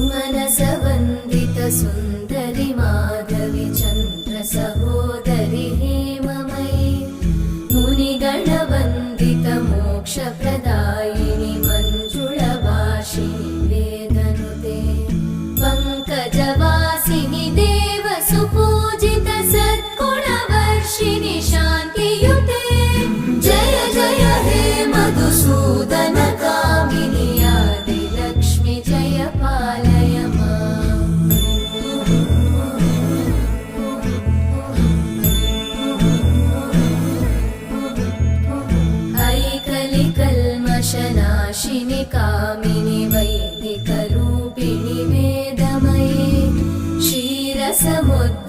मनसवन्दित सुन्दरि माधवि चन्द्र सहोदरि हेममयि मुनिगणवन्दित मोक्षप्रदायिनि मञ्जुळभाषिणि वेदनुते पङ्कजवासिनि देवसुपूजित सद्गुणवर्षिणि शान्तियुते जय जय हे मधुसूदन कामिनि आदिलक्ष्मि जय पालय माम्। ऐकलिकल्मषनाशिनि कामिनि वैदिकरूपिणि वेदमये क्षीरसमुद्र